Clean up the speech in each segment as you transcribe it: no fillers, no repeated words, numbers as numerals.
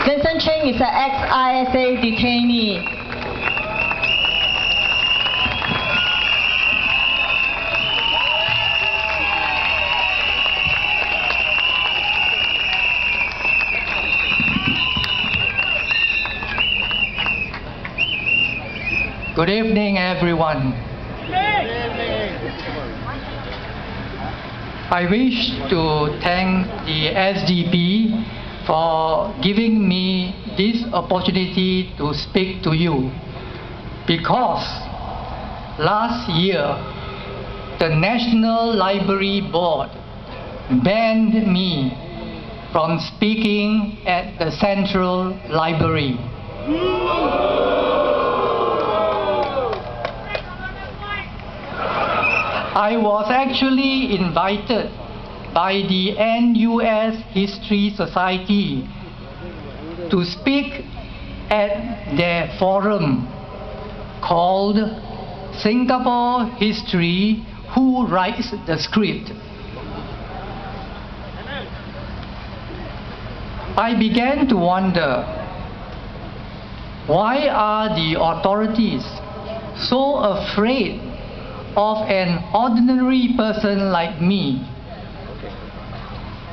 Vincent Cheng is an ex-ISA detainee. Good evening, everyone. I wish to thank the SDP for giving me this opportunity to speak to you, because last year the National Library Board banned me from speaking at the Central Library. I was actually invited by the NUS History Society to speak at their forum called Singapore History: Who Writes the Script? I began to wonder, why are the authorities so afraid of an ordinary person like me?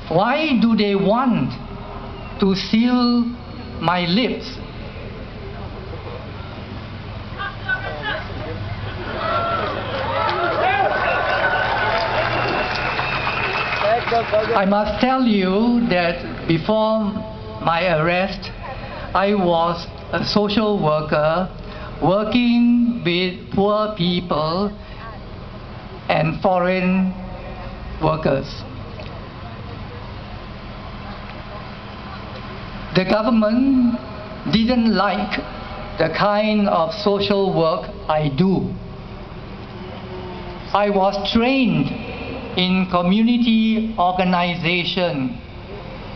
Why do they want to seal my lips? I must tell you that before my arrest, I was a social worker working with poor people and foreign workers. The government didn't like the kind of social work I do. I was trained in community organization.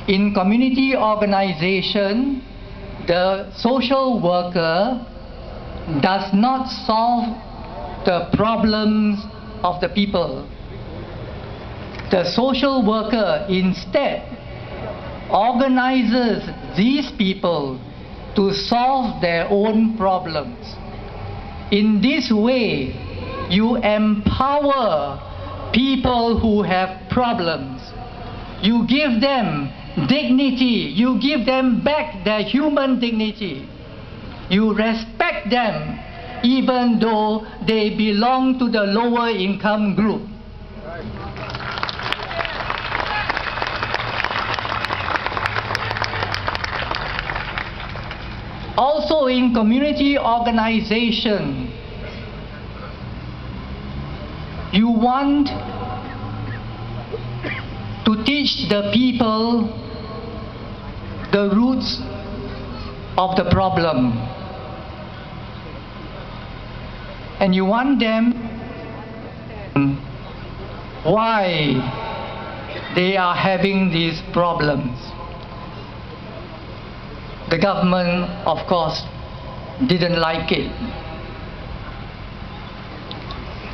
In community organization, the social worker does not solve the problems of the people. The social worker instead organizes these people to solve their own problems. In this way, you empower people who have problems. You give them dignity. You give them back their human dignity. You respect them even though they belong to the lower income group. Also in community organization, you want to teach the people the roots of the problem. And you want them why they are having these problems. The government, of course, didn't like it.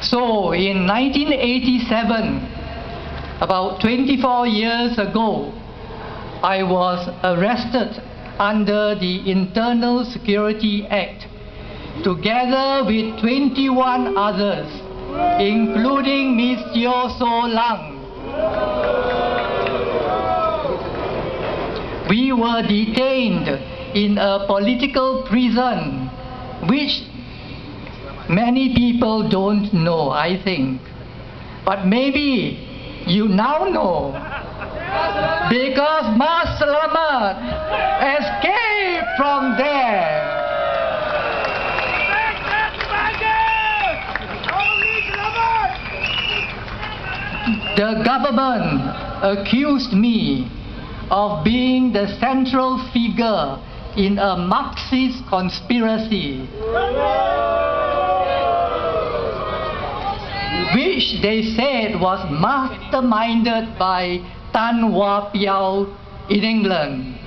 So in 1987, about 24 years ago, I was arrested under the Internal Security Act, together with 21 others, including Ms. Teo So Lang. We were detained in a political prison, which many people don't know, I think. But maybe you now know, because Mas Selamat escaped from there. The government accused me of being the central figure in a Marxist conspiracy, which they said was masterminded by Tan Wah Piao in England.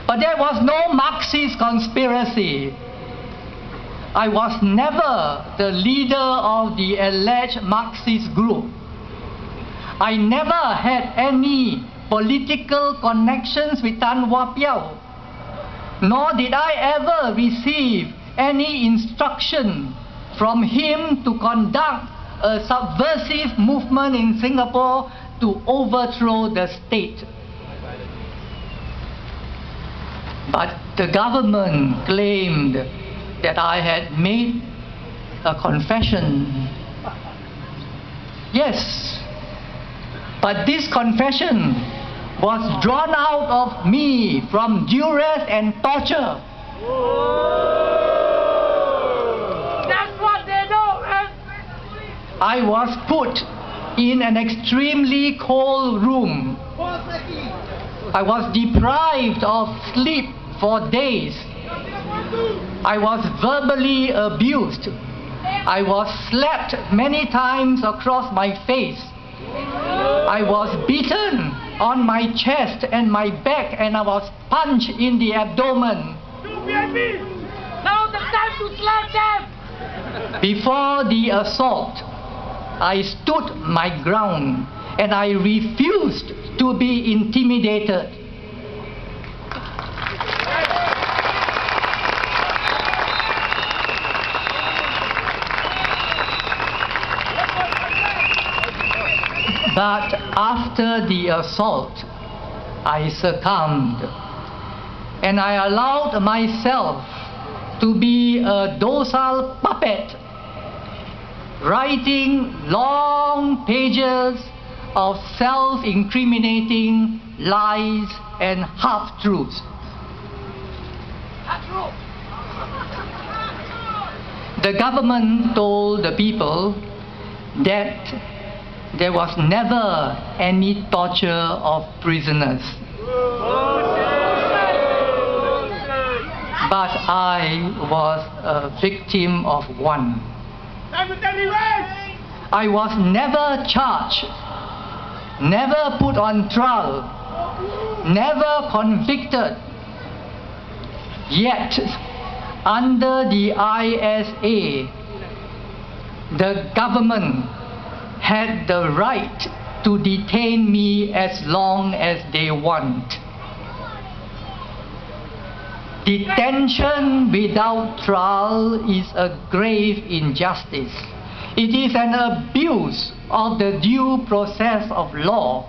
But there was no Marxist conspiracy. I was never the leader of the alleged Marxist group. I never had any political connections with Tan Wah Piao, nor did I ever receive any instruction from him to conduct a subversive movement in Singapore to overthrow the state. But the government claimed that I had made a confession. Yes, but this confession was drawn out of me from duress and torture. That's what they know, man. I was put in an extremely cold room. I was deprived of sleep for days. I was verbally abused. I was slapped many times across my face. I was beaten on my chest and my back, and I was punched in the abdomen. Now the time to slap them. Before the assault, I stood my ground and I refused to be intimidated. But after the assault, I succumbed, and I allowed myself to be a docile puppet, writing long pages of self-incriminating lies and half-truths. The government told the people that there was never any torture of prisoners. But I was a victim of one. I was never charged, never put on trial, never convicted. Yet, under the ISA, the government had the right to detain me as long as they want. Detention without trial is a grave injustice. It is an abuse of the due process of law.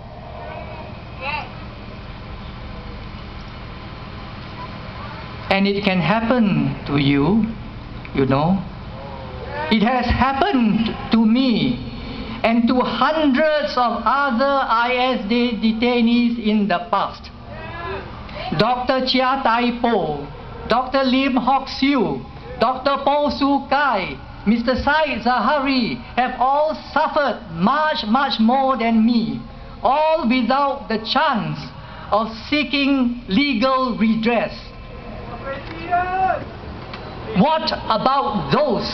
And it can happen to you, you know. It has happened to me and to hundreds of other ISD detainees in the past. Dr. Chia Tai Po, Dr. Lim Hock Siew, Dr. Po Su Kai, Mr. Said Zahari have all suffered much more than me, all without the chance of seeking legal redress. What about those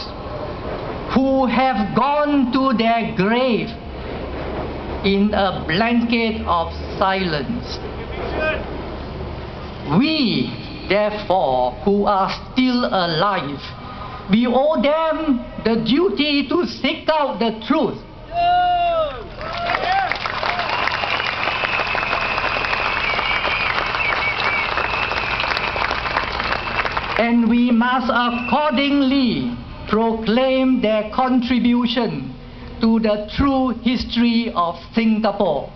who have gone to their grave in a blanket of silence? We, therefore, who are still alive, we owe them the duty to seek out the truth. And we must accordingly proclaim their contribution to the true history of Singapore.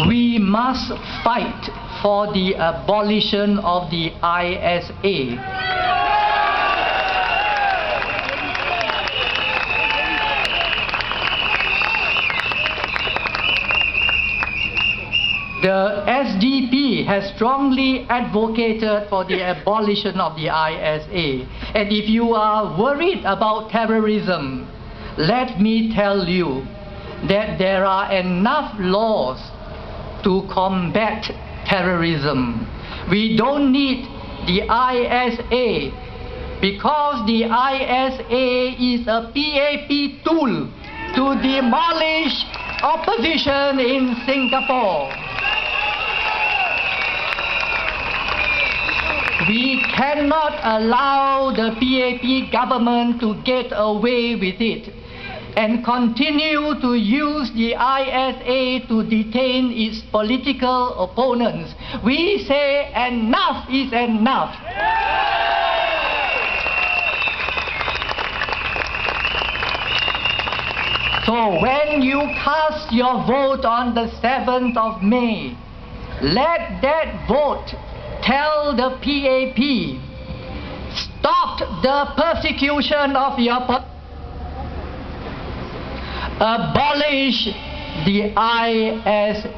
We must fight for the abolition of the ISA. The SDP has strongly advocated for the abolition of the ISA. And if you are worried about terrorism, let me tell you that there are enough laws to combat terrorism. We don't need the ISA because the ISA is a PAP tool to demolish opposition in Singapore. We cannot allow the PAP government to get away with it and continue to use the ISA to detain its political opponents. We say enough is enough. So when you cast your vote on the 7th of May, let that vote tell the PAP, stop the persecution of your abolish the ISA.